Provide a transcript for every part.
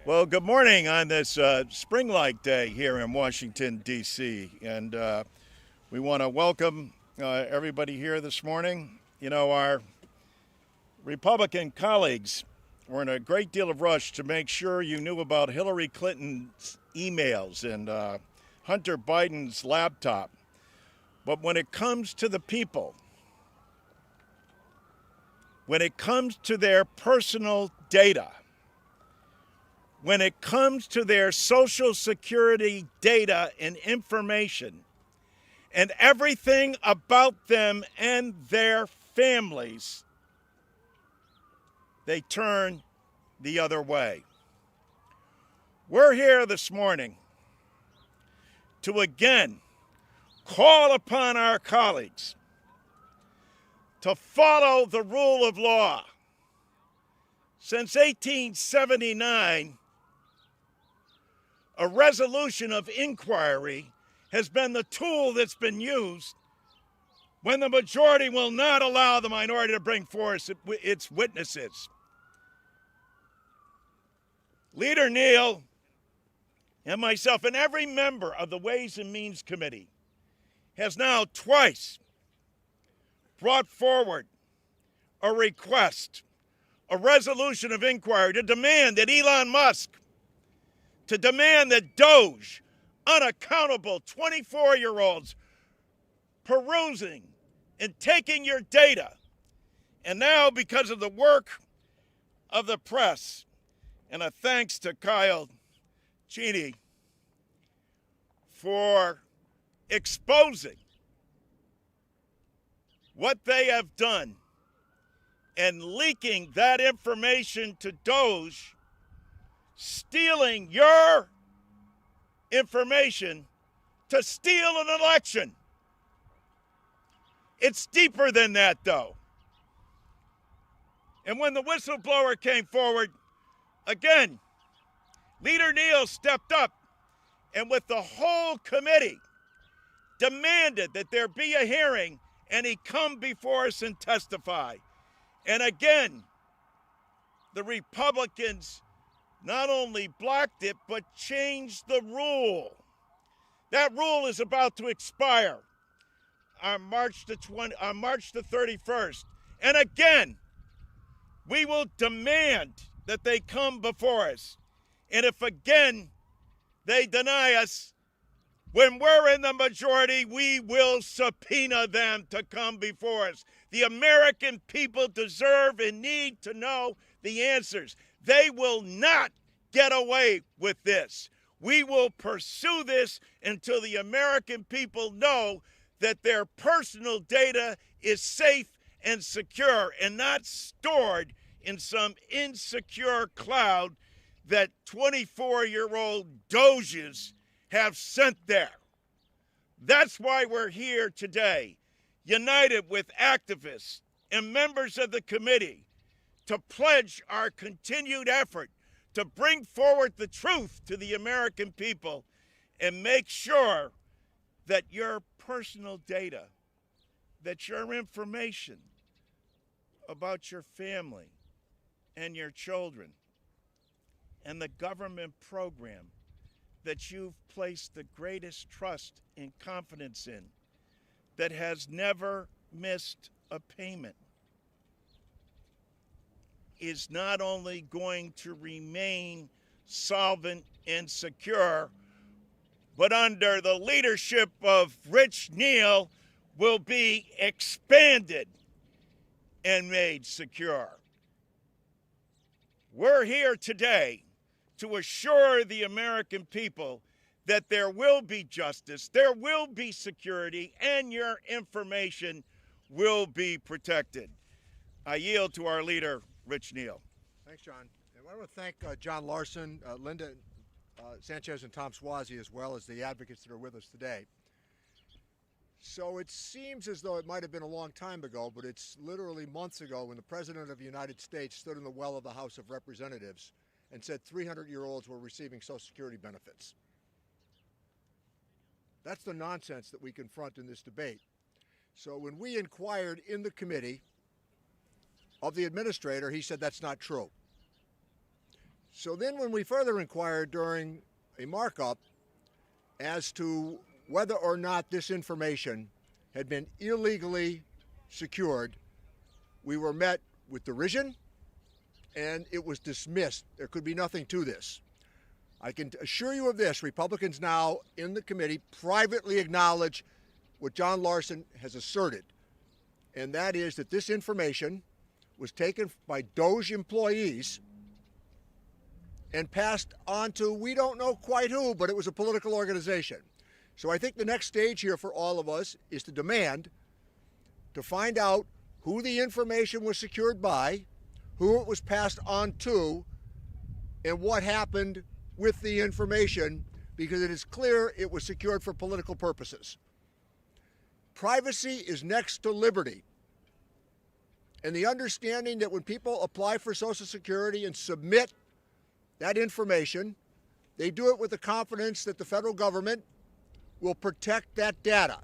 Well, good morning on this spring-like day here in Washington, D.C. And we want to welcome everybody here this morning. You know, our Republican colleagues were in a great deal of rush to make sure you knew about Hillary Clinton's emails and Hunter Biden's laptop. But when it comes to the people, when it comes to their personal data, when it comes to their Social Security data and information and everything about them and their families, they turn the other way. We're here this morning to again call upon our colleagues to follow the rule of law. Since 1879, a resolution of inquiry has been the tool that's been used when the majority will not allow the minority to bring forth its witnesses. Leader Neal and myself and every member of the Ways and Means Committee has now twice brought forward a request, a resolution of inquiry to demand that Elon Musk, to demand that DOGE, unaccountable 24-year-olds perusing and taking your data, and now because of the work of the press, and a thanks to Kyle Cheney for exposing what they have done and leaking that information to DOGE, stealing your information to steal an election. It's deeper than that, though. And when the whistleblower came forward, again, Leader Neal stepped up and with the whole committee demanded that there be a hearing and he come before us and testify. And again, the Republicans not only blocked it, but changed the rule. That rule is about to expire on March the 31st. And again, we will demand that they come before us. And if again they deny us, when we're in the majority, we will subpoena them to come before us. The American people deserve and need to know the answers. They will not get away with this. We will pursue this until the American people know that their personal data is safe and secure and not stored in some insecure cloud that 24-year-old doges have sent there. That's why we're here today, united with activists and members of the committee, to pledge our continued effort to bring forward the truth to the American people and make sure that your personal data, that your information about your family and your children and the government program that you've placed the greatest trust and confidence in, that has never missed a payment, is not only going to remain solvent and secure, but under the leadership of Rich Neal will be expanded and made secure. We're here today to assure the American people that there will be justice, there will be security, and your information will be protected. I yield to our leader, Rich Neal. Thanks, John. And I want to thank John Larson, Linda Sanchez, and Tom Swazi, as well as the advocates that are with us today. So it seems as though it might have been a long time ago, but it's literally months ago when the President of the United States stood in the well of the House of Representatives and said 300-year-olds were receiving Social Security benefits. That's the nonsense that we confront in this debate. So when we inquired in the committee of the administrator, he said that's not true. So then when we further inquired during a markup as to whether or not this information had been illegally secured, we were met with derision, and it was dismissed. There could be nothing to this. I can assure you of this: Republicans now in the committee privately acknowledge what John Larson has asserted, and that is that this information was taken by DOGE employees and passed on to we don't know quite who, but it was a political organization. So I think the next stage here for all of us is to demand to find out who the information was secured by, who it was passed on to, and what happened with the information, because it is clear it was secured for political purposes. Privacy is next to liberty. And the understanding that when people apply for Social Security and submit that information, they do it with the confidence that the federal government will protect that data.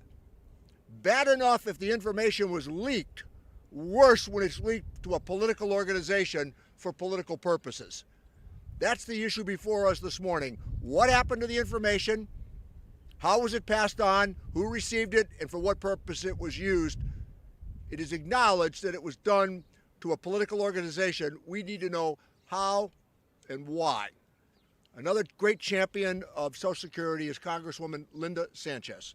Bad enough if the information was leaked, worse when it's leaked to a political organization for political purposes. That's the issue before us this morning. What happened to the information? How was it passed on? Who received it? And for what purpose it was used? It is acknowledged that it was done to a political organization. We need to know how and why. Another great champion of Social Security is Congresswoman Linda Sanchez.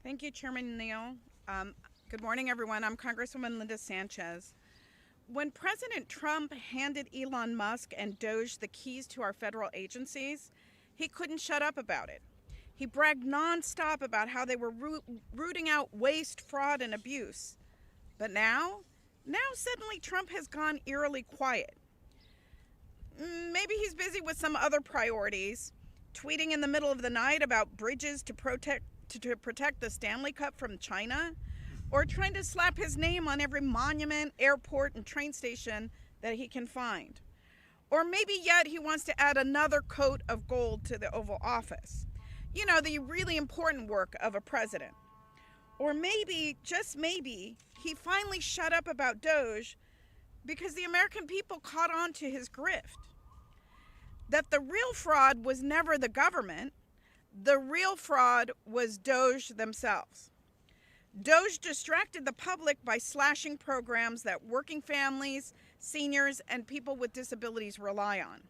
Thank you, Chairman Neal. Good morning, everyone. I'm Congresswoman Linda Sanchez. When President Trump handed Elon Musk and DOGE the keys to our federal agencies, he couldn't shut up about it. He bragged nonstop about how they were rooting out waste, fraud, and abuse. But now suddenly Trump has gone eerily quiet. Maybe he's busy with some other priorities, tweeting in the middle of the night about bridges to protect the Stanley Cup from China, or trying to slap his name on every monument, airport, and train station that he can find. Or maybe yet he wants to add another coat of gold to the Oval Office. You know, the really important work of a president. Or maybe, just maybe, he finally shut up about DOGE because the American people caught on to his grift. That the real fraud was never the government. The real fraud was DOGE themselves. DOGE distracted the public by slashing programs that working families, seniors, and people with disabilities rely on,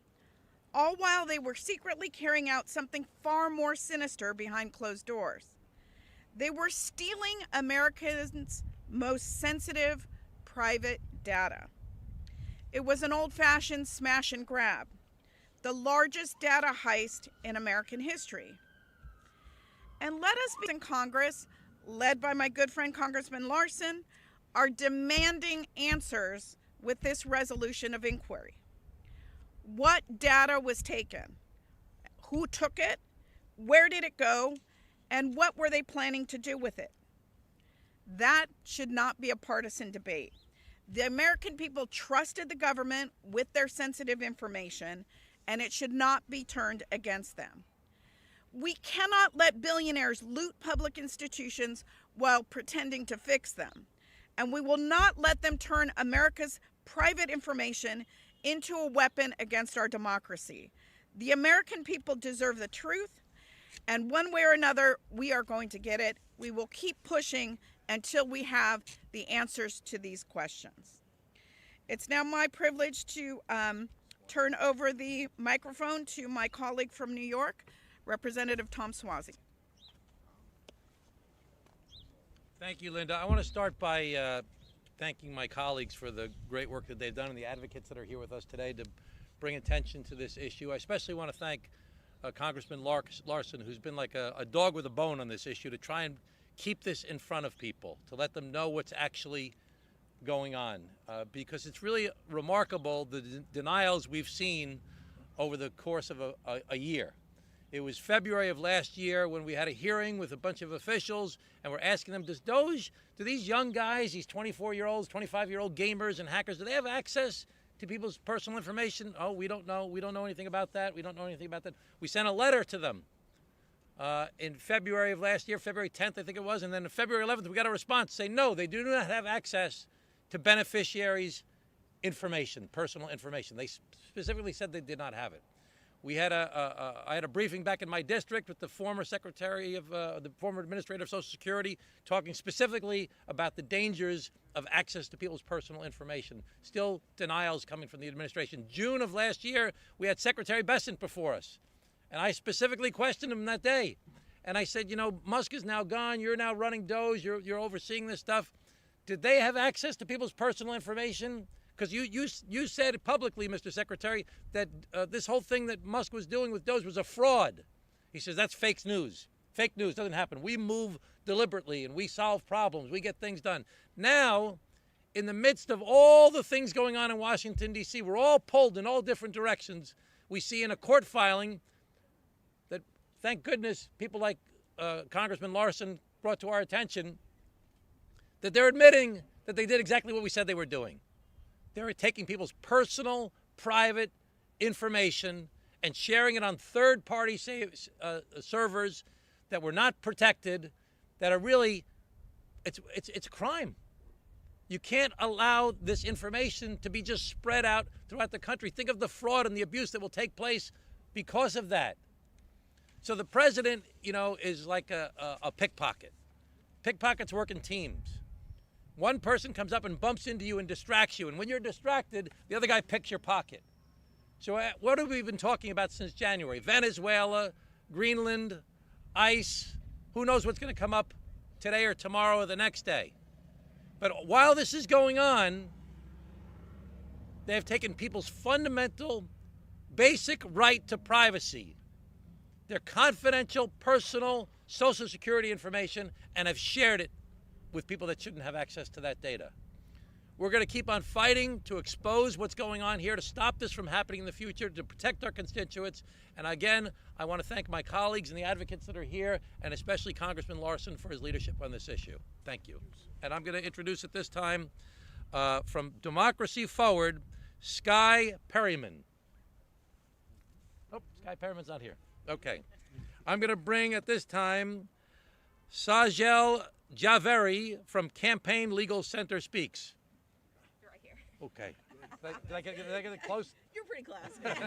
all while they were secretly carrying out something far more sinister behind closed doors. They were stealing Americans' most sensitive private data. It was an old-fashioned smash and grab, the largest data heist in American history. And let us be in Congress, led by my good friend Congressman Larson, are demanding answers with this resolution of inquiry. What data was taken? Who took it? Where did it go? And what were they planning to do with it? That should not be a partisan debate. The American people trusted the government with their sensitive information, and it should not be turned against them. We cannot let billionaires loot public institutions while pretending to fix them. And we will not let them turn America's private information into a weapon against our democracy. The American people deserve the truth, and one way or another, we are going to get it. We will keep pushing until we have the answers to these questions. It's now my privilege to turn over the microphone to my colleague from New York, Representative Tom Suozzi. Thank you, Linda. I want to start by thanking my colleagues for the great work that they've done and the advocates that are here with us today to bring attention to this issue. I especially want to thank Congressman Larson, who's been like a dog with a bone on this issue, to try and keep this in front of people, to let them know what's actually going on, because it's really remarkable the denials we've seen over the course of a year. It was February of last year when we had a hearing with a bunch of officials, and we're asking them, does DOGE, do these young guys, these 24-year-olds, 25-year-old gamers and hackers, do they have access to people's personal information? Oh, we don't know. We don't know anything about that. We don't know anything about that. We sent a letter to them in February of last year, February 10th, I think it was, and then on February 11th, we got a response saying, no, they do not have access to beneficiaries' information, personal information. They specifically said they did not have it. I had a briefing back in my district with the former the former administrator of Social Security, talking specifically about the dangers of access to people's personal information. Still denials coming from the administration. June of last year, we had Secretary Bessent before us, and I specifically questioned him that day. And I said, you know, Musk is now gone. You're now running DOGE. You're overseeing this stuff. Did they have access to people's personal information? Because you said publicly, Mr. Secretary, that this whole thing that Musk was doing with DOGE was a fraud. He says that's fake news. Fake news doesn't happen. We move deliberately and we solve problems. We get things done. Now, in the midst of all the things going on in Washington, D.C., we're all pulled in all different directions. We see in a court filing that, thank goodness, people like Congressman Larson brought to our attention, that they're admitting that they did exactly what we said they were doing. They were taking people's personal, private information and sharing it on third-party servers that were not protected, that are really, it's a crime. You can't allow this information to be just spread out throughout the country. Think of the fraud and the abuse that will take place because of that. So the president, you know, is like a pickpocket. Pickpockets work in teams. One person comes up and bumps into you and distracts you. And when you're distracted, the other guy picks your pocket. So what have we been talking about since January? Venezuela, Greenland, ICE. Who knows what's going to come up today or tomorrow or the next day. But while this is going on, they have taken people's fundamental, basic right to privacy, their confidential, personal Social Security information, and have shared it with people that shouldn't have access to that data. We're going to keep on fighting to expose what's going on here, to stop this from happening in the future, to protect our constituents. And again, I want to thank my colleagues and the advocates that are here, and especially Congressman Larson for his leadership on this issue. Thank you. And I'm going to introduce at this time, from Democracy Forward, Skye Perryman. Oh, Skye Perryman's not here. Okay. I'm going to bring at this time Sajel Javeri from Campaign Legal Center speaks. You're right here. Okay. Did I get it close? You're pretty close. Thank you.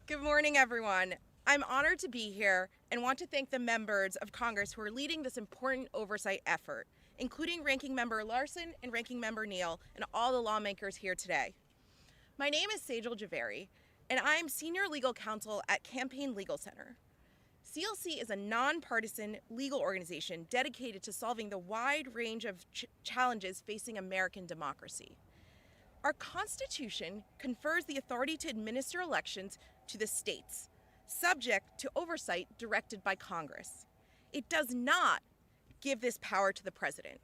Good morning, everyone. I'm honored to be here and want to thank the members of Congress who are leading this important oversight effort, including Ranking Member Larson and Ranking Member Neal and all the lawmakers here today. My name is Sajel Javeri, and I'm Senior Legal Counsel at Campaign Legal Center. CLC is a nonpartisan legal organization dedicated to solving the wide range of challenges facing American democracy. Our Constitution confers the authority to administer elections to the states, subject to oversight directed by Congress. It does not give this power to the president.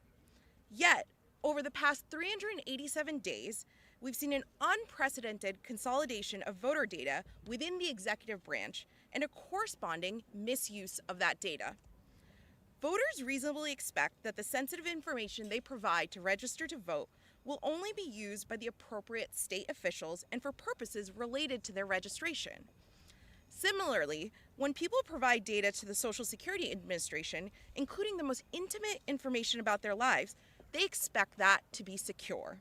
Yet, over the past 387 days, we've seen an unprecedented consolidation of voter data within the executive branch and a corresponding misuse of that data. Voters reasonably expect that the sensitive information they provide to register to vote will only be used by the appropriate state officials and for purposes related to their registration. Similarly, when people provide data to the Social Security Administration, including the most intimate information about their lives, they expect that to be secure.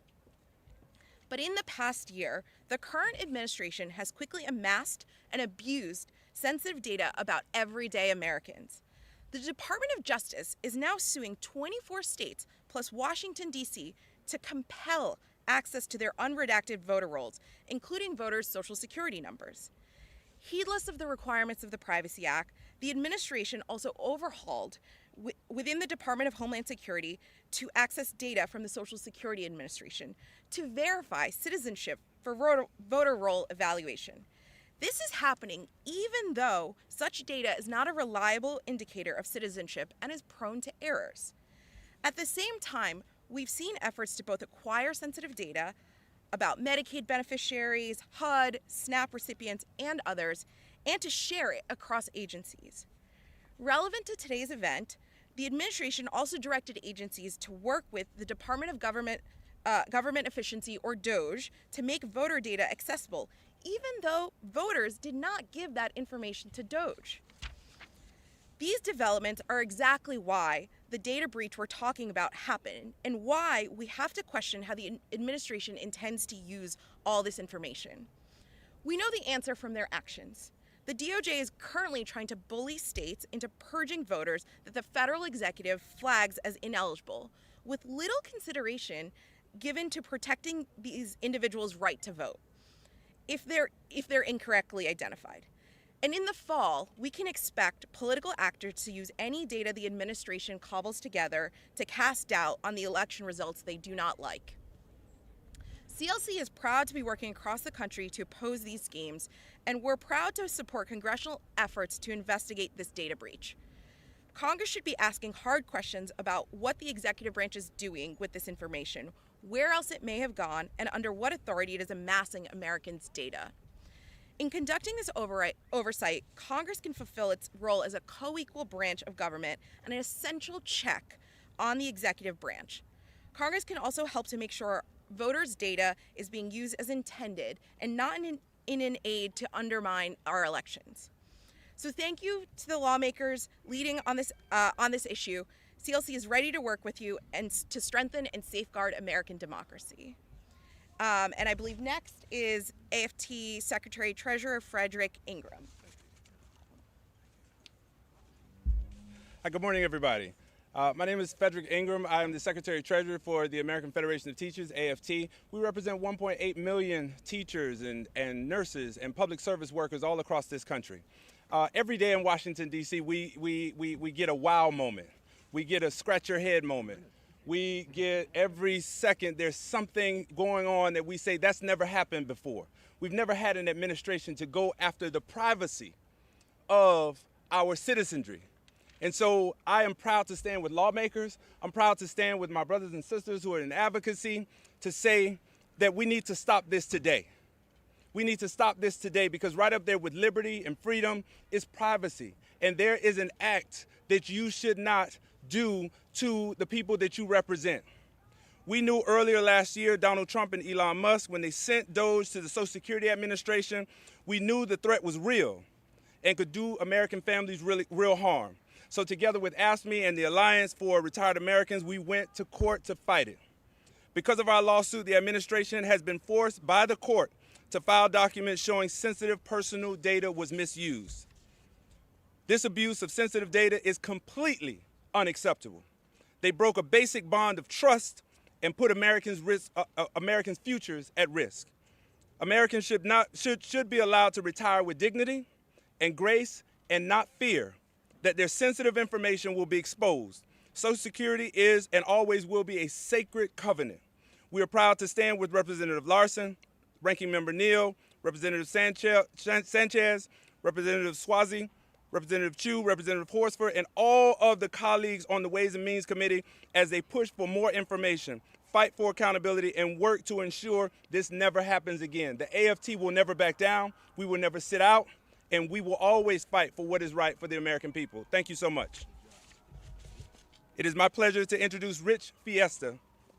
But in the past year, the current administration has quickly amassed and abused sensitive data about everyday Americans. The Department of Justice is now suing 24 states plus Washington, D.C. to compel access to their unredacted voter rolls, including voters' Social Security numbers. Heedless of the requirements of the Privacy Act, the administration also overhauled within the Department of Homeland Security to access data from the Social Security Administration to verify citizenship for voter roll evaluation. This is happening even though such data is not a reliable indicator of citizenship and is prone to errors. At the same time, we've seen efforts to both acquire sensitive data about Medicaid beneficiaries, HUD, SNAP recipients, and others, and to share it across agencies. Relevant to today's event, the administration also directed agencies to work with the Department of Government Efficiency, or DOGE, to make voter data accessible, even though voters did not give that information to DOGE. These developments are exactly why the data breach we're talking about happened and why we have to question how the administration intends to use all this information. We know the answer from their actions. The DOJ is currently trying to bully states into purging voters that the federal executive flags as ineligible, with little consideration given to protecting these individuals' right to vote if they're incorrectly identified. And in the fall, we can expect political actors to use any data the administration cobbles together to cast doubt on the election results they do not like. CLC is proud to be working across the country to oppose these schemes, and we're proud to support congressional efforts to investigate this data breach. Congress should be asking hard questions about what the executive branch is doing with this information, where else it may have gone, and under what authority it is amassing Americans' data. In conducting this oversight, Congress can fulfill its role as a co-equal branch of government and an essential check on the executive branch. Congress can also help to make sure voters' data is being used as intended and not in an aid to undermine our elections. So thank you to the lawmakers leading on this issue. CLC is ready to work with you and to strengthen and safeguard American democracy. And I believe next is AFT Secretary Treasurer Frederick Ingram. Hi, good morning, everybody. My name is Frederick Ingram. I am the Secretary Treasurer for the American Federation of Teachers, AFT. We represent 1.8 million teachers and nurses and public service workers all across this country. Every day in Washington, D.C., we get a wow moment. We get a scratch your head moment. We get every second there's something going on that we say that's never happened before. We've never had an administration to go after the privacy of our citizenry. And so I am proud to stand with lawmakers. I'm proud to stand with my brothers and sisters who are in advocacy to say that we need to stop this today. We need to stop this today because right up there with liberty and freedom is privacy. And there is an act that you should not do to the people that you represent. We knew earlier last year, Donald Trump and Elon Musk, when they sent DOGE to the Social Security Administration, we knew the threat was real and could do American families real harm. So together with AFSCME and the Alliance for Retired Americans, we went to court to fight it. Because of our lawsuit, the administration has been forced by the court to file documents showing sensitive personal data was misused. This abuse of sensitive data is completely unacceptable. They broke a basic bond of trust and put Americans' futures at risk. Americans should be allowed to retire with dignity and grace and not fear that their sensitive information will be exposed. Social Security is and always will be a sacred covenant. We are proud to stand with Representative Larson, Ranking Member Neal, Representative Sanchez, Representative Swazi, Representative Chu, Representative Horsford, and all of the colleagues on the Ways and Means Committee as they push for more information, fight for accountability, and work to ensure this never happens again. The AFT will never back down, we will never sit out, and we will always fight for what is right for the American people. Thank you so much. It is my pleasure to introduce Rich Fiesta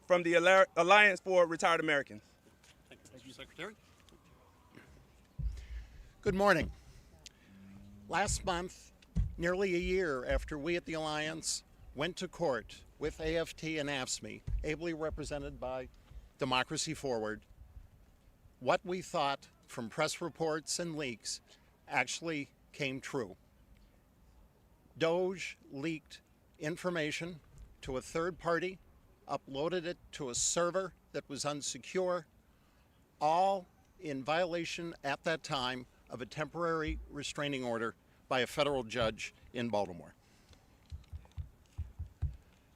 from the Alliance for Retired Americans. Thank you, Secretary. Good morning. Last month, nearly a year after we at the Alliance went to court with AFT and AFSCME, ably represented by Democracy Forward, what we thought from press reports and leaks actually came true. DOGE leaked information to a third party, uploaded it to a server that was unsecure, all in violation at that time of a temporary restraining order by a federal judge in Baltimore.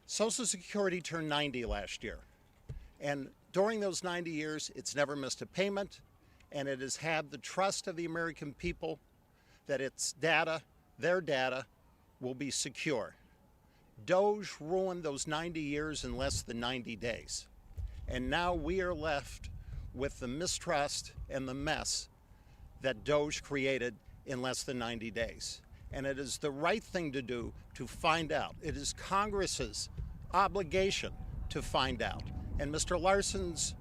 Social Security turned 90 last year, and during those 90 years, it's never missed a payment, and it has had the trust of the American people that its data, their data, will be secure. DOGE ruined those 90 years in less than 90 days, and now we are left with the mistrust and the mess that DOGE created in less than 90 days. And it is the right thing to do to find out. It is Congress's obligation to find out. And Mr. Larson's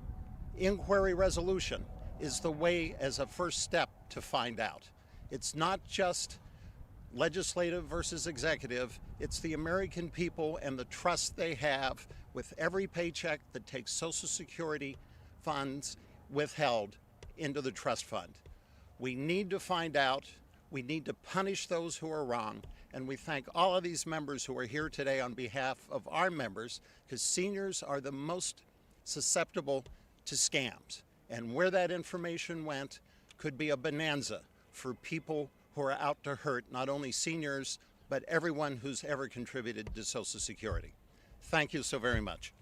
inquiry resolution is the way as a first step to find out. It's not just legislative versus executive, It's the American people and the trust they have with every paycheck that takes Social Security funds withheld into the trust fund. We need to find out, we need to punish those who are wrong, and we thank all of these members who are here today on behalf of our members, because seniors are the most susceptible to scams. And where that information went could be a bonanza for people who are out to hurt not only seniors, but everyone who's ever contributed to Social Security. Thank you so very much.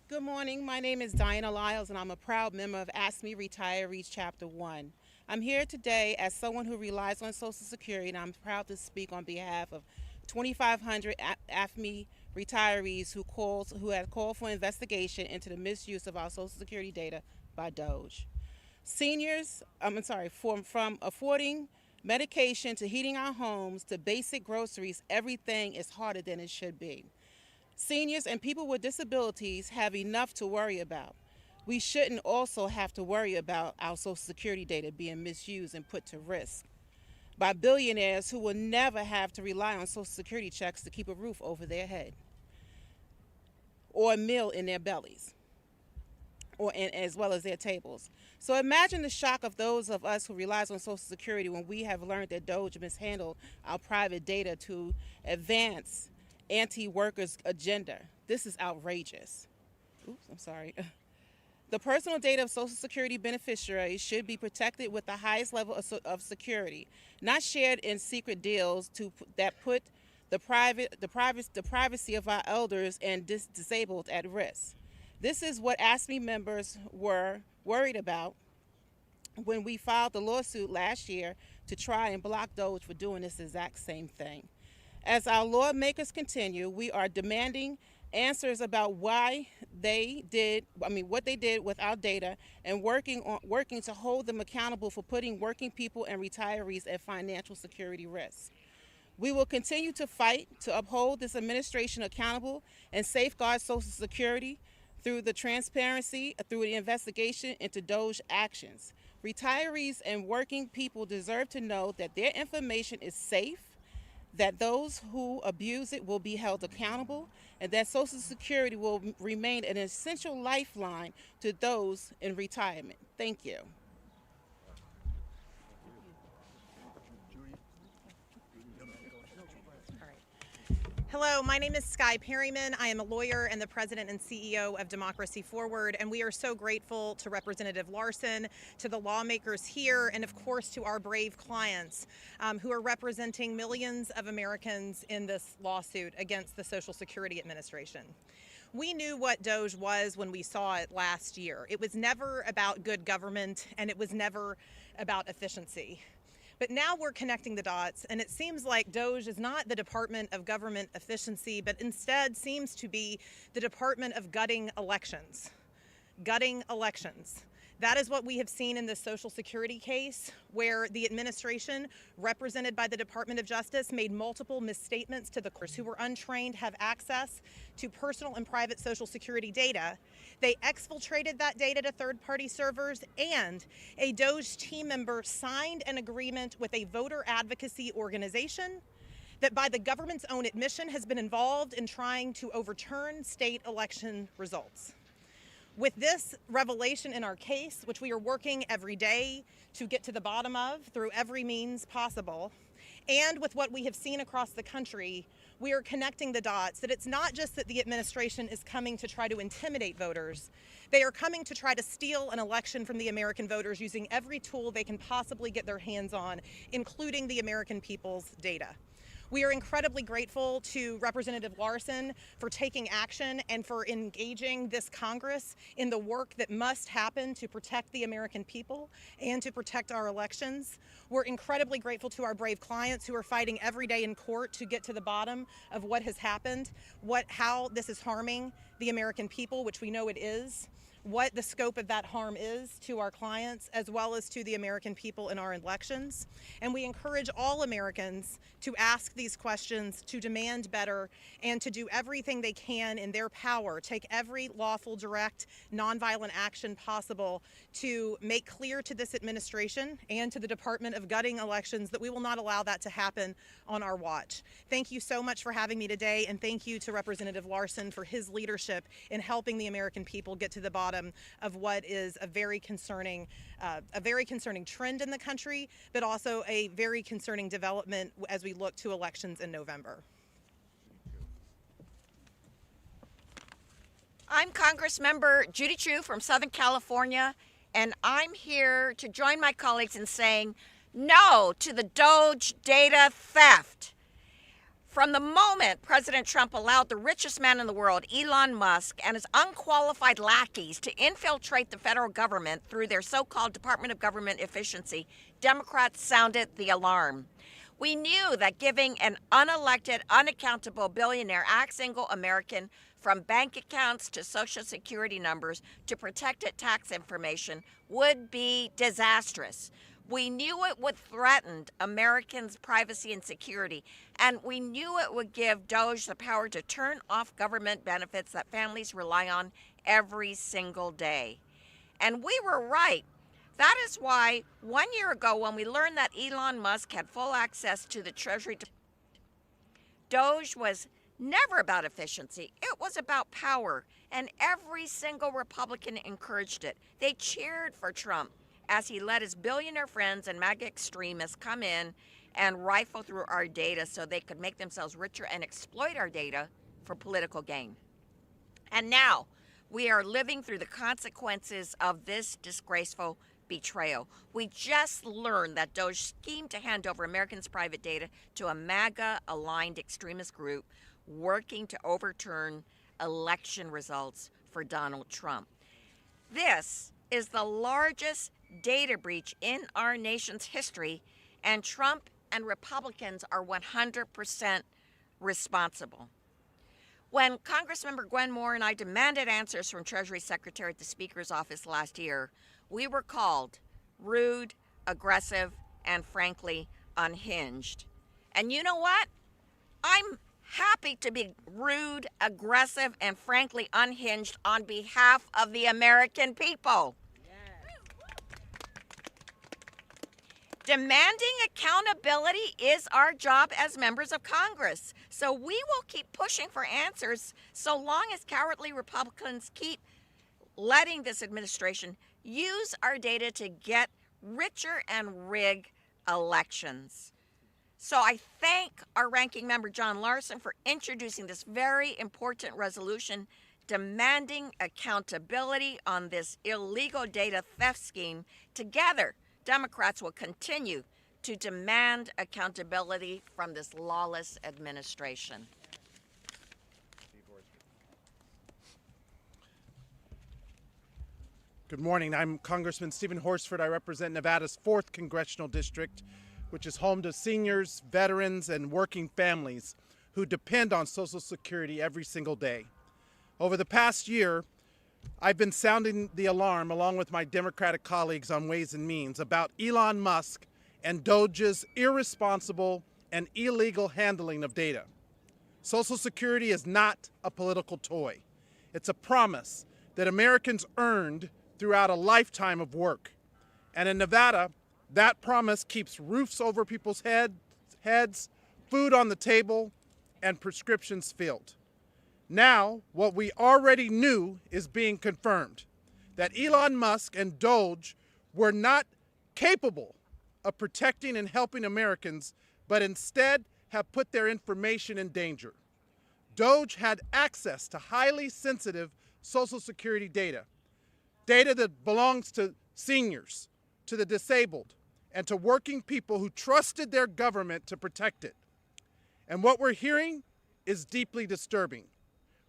Good morning. My name is Diana Lyles, and I'm a proud member of AFSCME Retirees Chapter 1. I'm here today as someone who relies on Social Security, and I'm proud to speak on behalf of 2,500 AFSCME retirees who have called for investigation into the misuse of our Social Security data by DOGE. Seniors, from affording medication to heating our homes to basic groceries, everything is harder than it should be. Seniors and people with disabilities have enough to worry about. We shouldn't also have to worry about our Social Security data being misused and put to risk by billionaires who will never have to rely on Social Security checks to keep a roof over their head or a meal in their bellies, as well as their tables. So imagine the shock of those of us who relies on Social Security when we have learned that DOGE mishandled our private data to advance anti-workers' agenda. This is outrageous. Oops, I'm sorry. The personal data of Social Security beneficiaries should be protected with the highest level of security, not shared in secret deals that put the privacy of our elders and disabled at risk. This is what AFSCME members were worried about when we filed the lawsuit last year to try and block DOGE for doing this exact same thing. As our lawmakers continue, we are demanding answers about what they did with our data, and working to hold them accountable for putting working people and retirees at financial security risk. We will continue to fight to uphold this administration accountable and safeguard Social Security through the transparency, through the investigation into DOGE actions. Retirees and working people deserve to know that their information is safe, that those who abuse it will be held accountable, and that Social Security will remain an essential lifeline to those in retirement. Thank you. Hello, my name is Skye Perryman. I am a lawyer and the president and CEO of Democracy Forward, and we are so grateful to Representative Larson, to the lawmakers here, and of course to our brave clients who are representing millions of Americans in this lawsuit against the Social Security Administration. We knew what DOGE was when we saw it last year. It was never about good government, and it was never about efficiency. But now we're connecting the dots, and it seems like DOGE is not the Department of Government Efficiency, but instead seems to be the Department of gutting elections. Gutting elections. That is what we have seen in the Social Security case, where the administration, represented by the Department of Justice, made multiple misstatements to the courts who were untrained have access to personal and private Social Security data. They exfiltrated that data to third-party servers, and a DOGE team member signed an agreement with a voter advocacy organization that, by the government's own admission, has been involved in trying to overturn state election results. With this revelation in our case, which we are working every day to get to the bottom of through every means possible, and with what we have seen across the country, we are connecting the dots that it's not just that the administration is coming to try to intimidate voters. They are coming to try to steal an election from the American voters using every tool they can possibly get their hands on, including the American people's data. We are incredibly grateful to Representative Larson for taking action and for engaging this Congress in the work that must happen to protect the American people and to protect our elections. We're incredibly grateful to our brave clients who are fighting every day in court to get to the bottom of what has happened, how this is harming the American people, which we know it is. what the scope of that harm is to our clients as well as to the American people in our elections. And we encourage all Americans to ask these questions, to demand better, and to do everything they can in their power, take every lawful, direct, nonviolent action possible to make clear to this administration and to the Department of Gutting Elections that we will not allow that to happen on our watch. Thank you so much for having me today, and thank you to Representative Larson for his leadership in helping the American people get to the bottom of what is a very concerning trend in the country, but also a very concerning development as we look to elections in November. I'm Congressmember Judy Chu from Southern California, and I'm here to join my colleagues in saying no to the DOGE data theft. From the moment President Trump allowed the richest man in the world, Elon Musk, and his unqualified lackeys to infiltrate the federal government through their so-called Department of Government Efficiency, Democrats sounded the alarm. We knew that giving an unelected, unaccountable billionaire access single American from bank accounts to Social Security numbers to protected tax information would be disastrous. We knew it would threaten Americans' privacy and security, and we knew it would give DOGE the power to turn off government benefits that families rely on every single day. And we were right. That is why 1 year ago, when we learned that Elon Musk had full access to the Treasury, DOGE was never about efficiency. It was about power, and every single Republican encouraged it. They cheered for Trump as he let his billionaire friends and MAGA extremists come in and rifle through our data so they could make themselves richer and exploit our data for political gain. And now we are living through the consequences of this disgraceful betrayal. We just learned that DOGE schemed to hand over Americans' private data to a MAGA-aligned extremist group working to overturn election results for Donald Trump. This is the largest data breach in our nation's history, and Trump and Republicans are 100% responsible. When Congressmember Gwen Moore and I demanded answers from Treasury Secretary at the Speaker's office last year, we were called rude, aggressive, and frankly, unhinged. And you know what? I'm happy to be rude, aggressive, and frankly unhinged on behalf of the American people. Demanding accountability is our job as members of Congress. So we will keep pushing for answers so long as cowardly Republicans keep letting this administration use our data to get richer and rig elections. So I thank our ranking member, John Larson, for introducing this very important resolution demanding accountability on this illegal data theft scheme. Together, Democrats will continue to demand accountability from this lawless administration. Good morning. I'm Congressman Stephen Horsford. I represent Nevada's 4th Congressional District, which is home to seniors, veterans, and working families who depend on Social Security every single day. Over the past year, I've been sounding the alarm along with my Democratic colleagues on Ways and Means about Elon Musk and DOGE's irresponsible and illegal handling of data. Social Security is not a political toy. It's a promise that Americans earned throughout a lifetime of work. And in Nevada, that promise keeps roofs over people's heads, food on the table, and prescriptions filled. Now, what we already knew is being confirmed, that Elon Musk and DOGE were not capable of protecting and helping Americans, but instead have put their information in danger. DOGE had access to highly sensitive Social Security data that belongs to seniors, to the disabled, and to working people who trusted their government to protect it. And what we're hearing is deeply disturbing.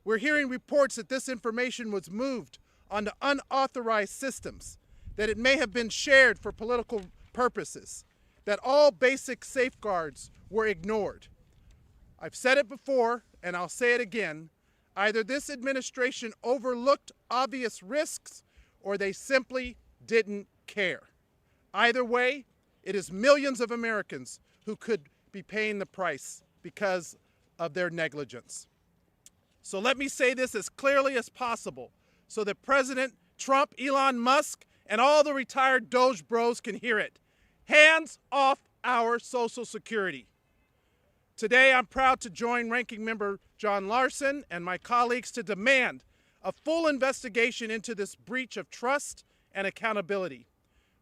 We're hearing reports that this information was moved onto unauthorized systems, that it may have been shared for political purposes, that all basic safeguards were ignored. I've said it before, and I'll say it again. Either this administration overlooked obvious risks or they simply didn't care. Either way, it is millions of Americans who could be paying the price because of their negligence. So let me say this as clearly as possible so that President Trump, Elon Musk, and all the retired DOGE bros can hear it. Hands off our Social Security. Today, I'm proud to join Ranking Member John Larson and my colleagues to demand a full investigation into this breach of trust and accountability.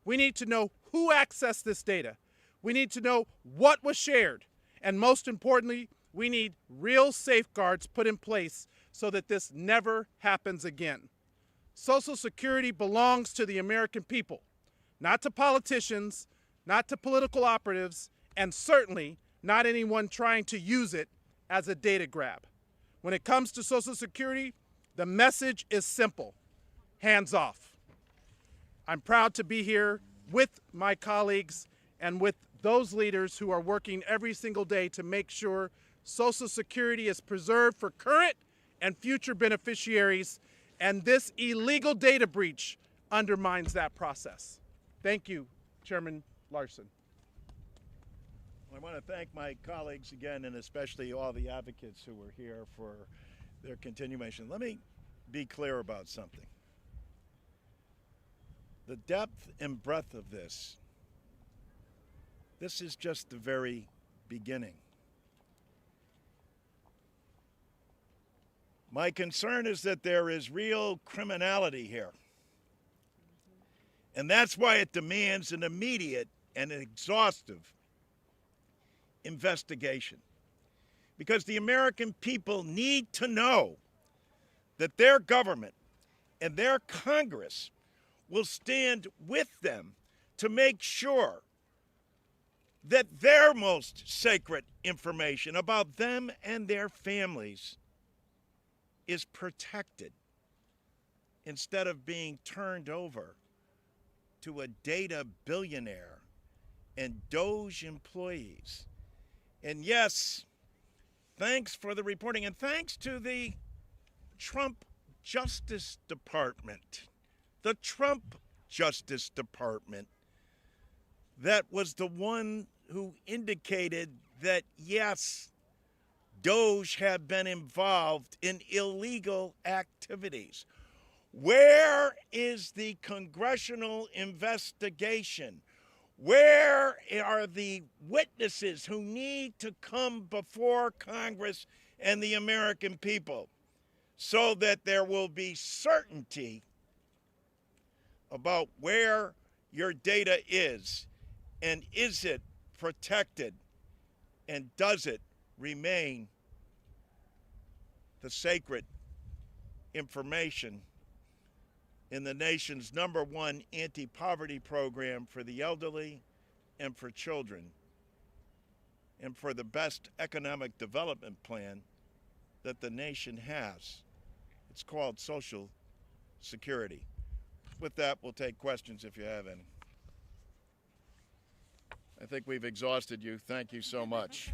We need to know who accessed this data. We need to know what was shared. And most importantly, we need real safeguards put in place so that this never happens again. Social Security belongs to the American people, not to politicians, not to political operatives, and certainly not anyone trying to use it as a data grab. When it comes to Social Security, the message is simple: hands off. I'm proud to be here with my colleagues and with those leaders who are working every single day to make sure Social Security is preserved for current and future beneficiaries, and this illegal data breach undermines that process. Thank you, Chairman Larson. I want to thank my colleagues again, and especially all the advocates who were here for their continuation. Let me be clear about something. The depth and breadth of this is just the very beginning. My concern is that there is real criminality here. And that's why it demands an immediate and an exhaustive investigation. Because the American people need to know that their government and their Congress will stand with them to make sure that their most sacred information about them and their families is protected instead of being turned over to a data billionaire and DOGE employees. And yes, thanks for the reporting, and thanks to the Trump Justice Department. The Trump Justice Department that was the one who indicated that, yes, DOGE had been involved in illegal activities. Where is the congressional investigation? Where are the witnesses who need to come before Congress and the American people so that there will be certainty about where your data is, and is it protected, and does it remain the sacred information in the nation's #1 anti-poverty program for the elderly and for children, and for the best economic development plan that the nation has. It's called Social Security. With that, we'll take questions if you have any. I think we've exhausted you. Thank you so much.